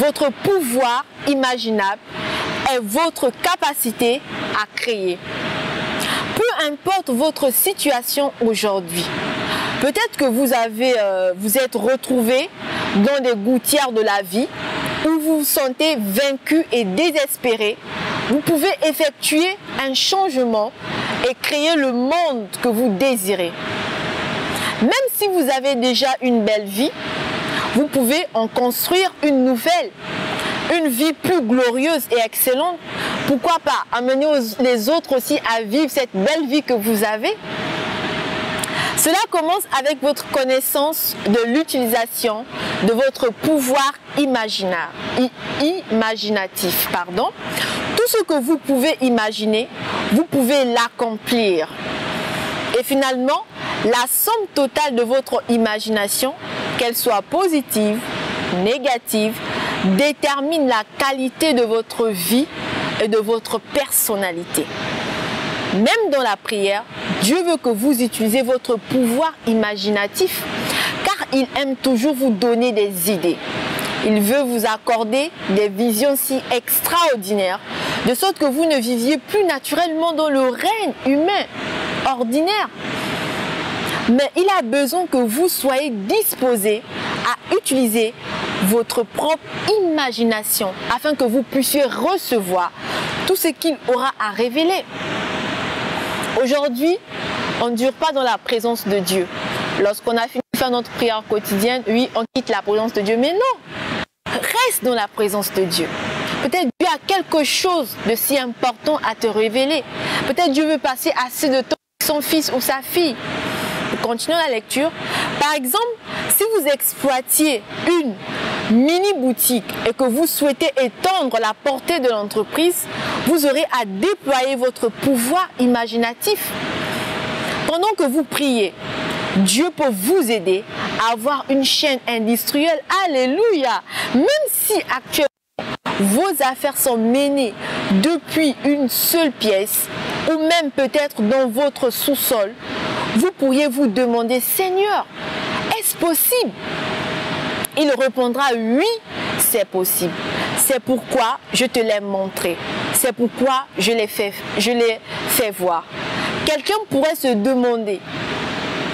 votre pouvoir imaginable est votre capacité à créer. Peu importe votre situation aujourd'hui, peut-être que vous êtes retrouvé dans des gouttières de la vie où vous vous sentez vaincu et désespéré. Vous pouvez effectuer un changement et créer le monde que vous désirez. Même si vous avez déjà une belle vie, vous pouvez en construire une nouvelle, une vie plus glorieuse et excellente. Pourquoi pas amener les autres aussi à vivre cette belle vie que vous avez? Cela commence avec votre connaissance de l'utilisation de votre pouvoir imaginatif. Tout ce que vous pouvez imaginer, vous pouvez l'accomplir. Et finalement, la somme totale de votre imagination, qu'elle soit positive, négative, détermine la qualité de votre vie et de votre personnalité. Même dans la prière, Dieu veut que vous utilisez votre pouvoir imaginatif, car il aime toujours vous donner des idées. Il veut vous accorder des visions si extraordinaires, de sorte que vous ne viviez plus naturellement dans le règne humain ordinaire. Mais il a besoin que vous soyez disposés à utiliser votre propre imagination afin que vous puissiez recevoir tout ce qu'il aura à révéler. Aujourd'hui, on ne dure pas dans la présence de Dieu. Lorsqu'on a fini de faire notre prière quotidienne, oui, on quitte la présence de Dieu. Mais non, reste dans la présence de Dieu. Peut-être Dieu a quelque chose de si important à te révéler. Peut-être Dieu veut passer assez de temps avec son fils ou sa fille. Continuons la lecture. Par exemple, si vous exploitiez une mini-boutique et que vous souhaitez étendre la portée de l'entreprise, vous aurez à déployer votre pouvoir imaginatif. Pendant que vous priez, Dieu peut vous aider à avoir une chaîne industrielle. Alléluia! Même si actuellement, vos affaires sont menées depuis une seule pièce ou même peut-être dans votre sous-sol, vous pourriez vous demander, Seigneur, est-ce possible? Il répondra, oui, c'est possible. C'est pourquoi je te l'ai montré. C'est pourquoi je l'ai fait voir. Quelqu'un pourrait se demander,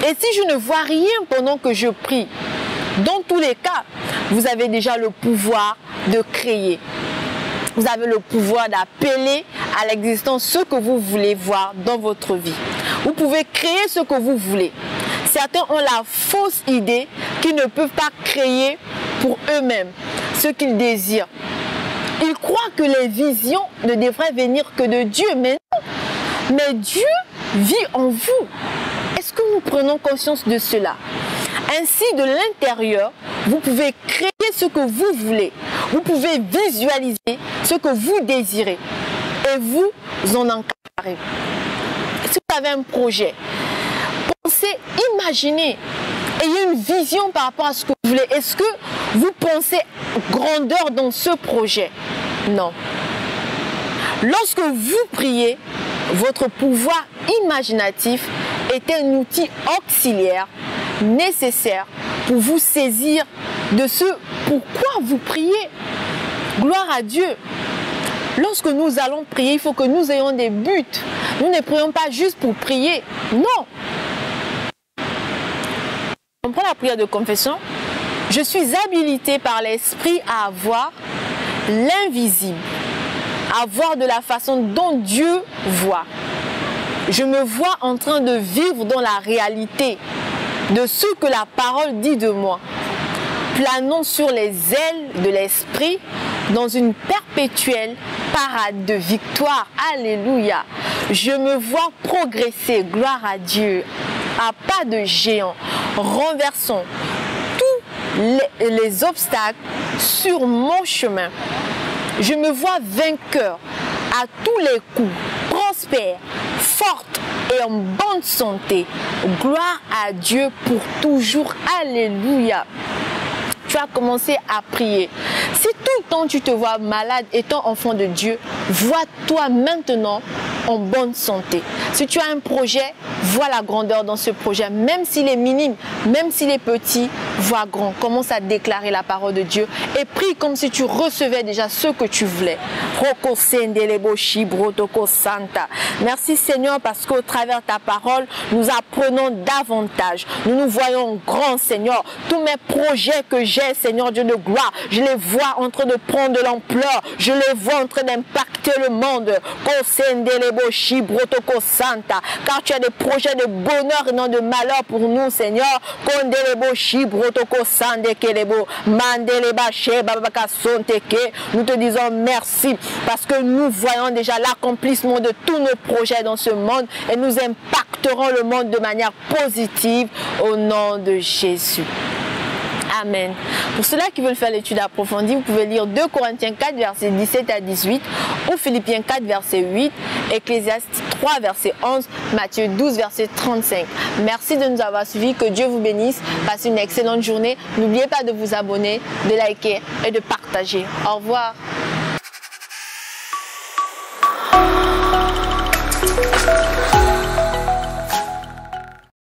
et si je ne vois rien pendant que je prie? Dans tous les cas, vous avez déjà le pouvoir de créer. Vous avez le pouvoir d'appeler à l'existence ce que vous voulez voir dans votre vie. Vous pouvez créer ce que vous voulez. Certains ont la fausse idée qu'ils ne peuvent pas créer pour eux-mêmes ce qu'ils désirent. Ils croient que les visions ne devraient venir que de Dieu, mais non. Mais Dieu vit en vous. Est-ce que nous prenons conscience de cela? Ainsi, de l'intérieur, vous pouvez créer ce que vous voulez. Vous pouvez visualiser ce que vous désirez. Et vous en encadrez. Si vous avez un projet, pensez, imaginez. Ayez une vision par rapport à ce que vous voulez. Est-ce que vous pensez grandeur dans ce projet? Non. Lorsque vous priez, votre pouvoir imaginatif est un outil auxiliaire nécessaire pour vous saisir de ce pourquoi vous priez. Gloire à Dieu. Lorsque nous allons prier, il faut que nous ayons des buts. Nous ne prions pas juste pour prier. Non. On prend la prière de confession. Je suis habilité par l'Esprit à voir l'invisible, à voir de la façon dont Dieu voit. Je me vois en train de vivre dans la réalité de ce que la parole dit de moi. Planons sur les ailes de l'Esprit dans une perpétuelle parade de victoire. Alléluia. Je me vois progresser, gloire à Dieu, à pas de géant. Renversons tous les obstacles sur mon chemin. Je me vois vainqueur à tous les coups, prospère, forte et en bonne santé. Gloire à Dieu pour toujours. Alléluia. Tu as commencé à prier. Si tout le temps tu te vois malade étant enfant de Dieu, vois-toi maintenant en bonne santé. Si tu as un projet, vois la grandeur dans ce projet. Même s'il est minime, même s'il est petit, vois grand, commence à déclarer la parole de Dieu et prie comme si tu recevais déjà ce que tu voulais. Merci Seigneur parce qu'au travers de ta parole, nous apprenons davantage. Nous nous voyons grand Seigneur. Tous mes projets que j'ai, Seigneur Dieu de gloire, je les vois en train de prendre de l'ampleur. Je les vois en train d'impacter le monde. Car tu as des projets de bonheur et non de malheur pour nous, Seigneur. Nous te disons merci parce que nous voyons déjà l'accomplissement de tous nos projets dans ce monde et nous impacterons le monde de manière positive au nom de Jésus. Amen. Pour ceux-là qui veulent faire l'étude approfondie, vous pouvez lire 2 Corinthiens 4, versets 17 à 18, ou Philippiens 4, verset 8, Ecclésiaste 3, verset 11, Matthieu 12, verset 35. Merci de nous avoir suivis. Que Dieu vous bénisse. Passez une excellente journée. N'oubliez pas de vous abonner, de liker et de partager. Au revoir.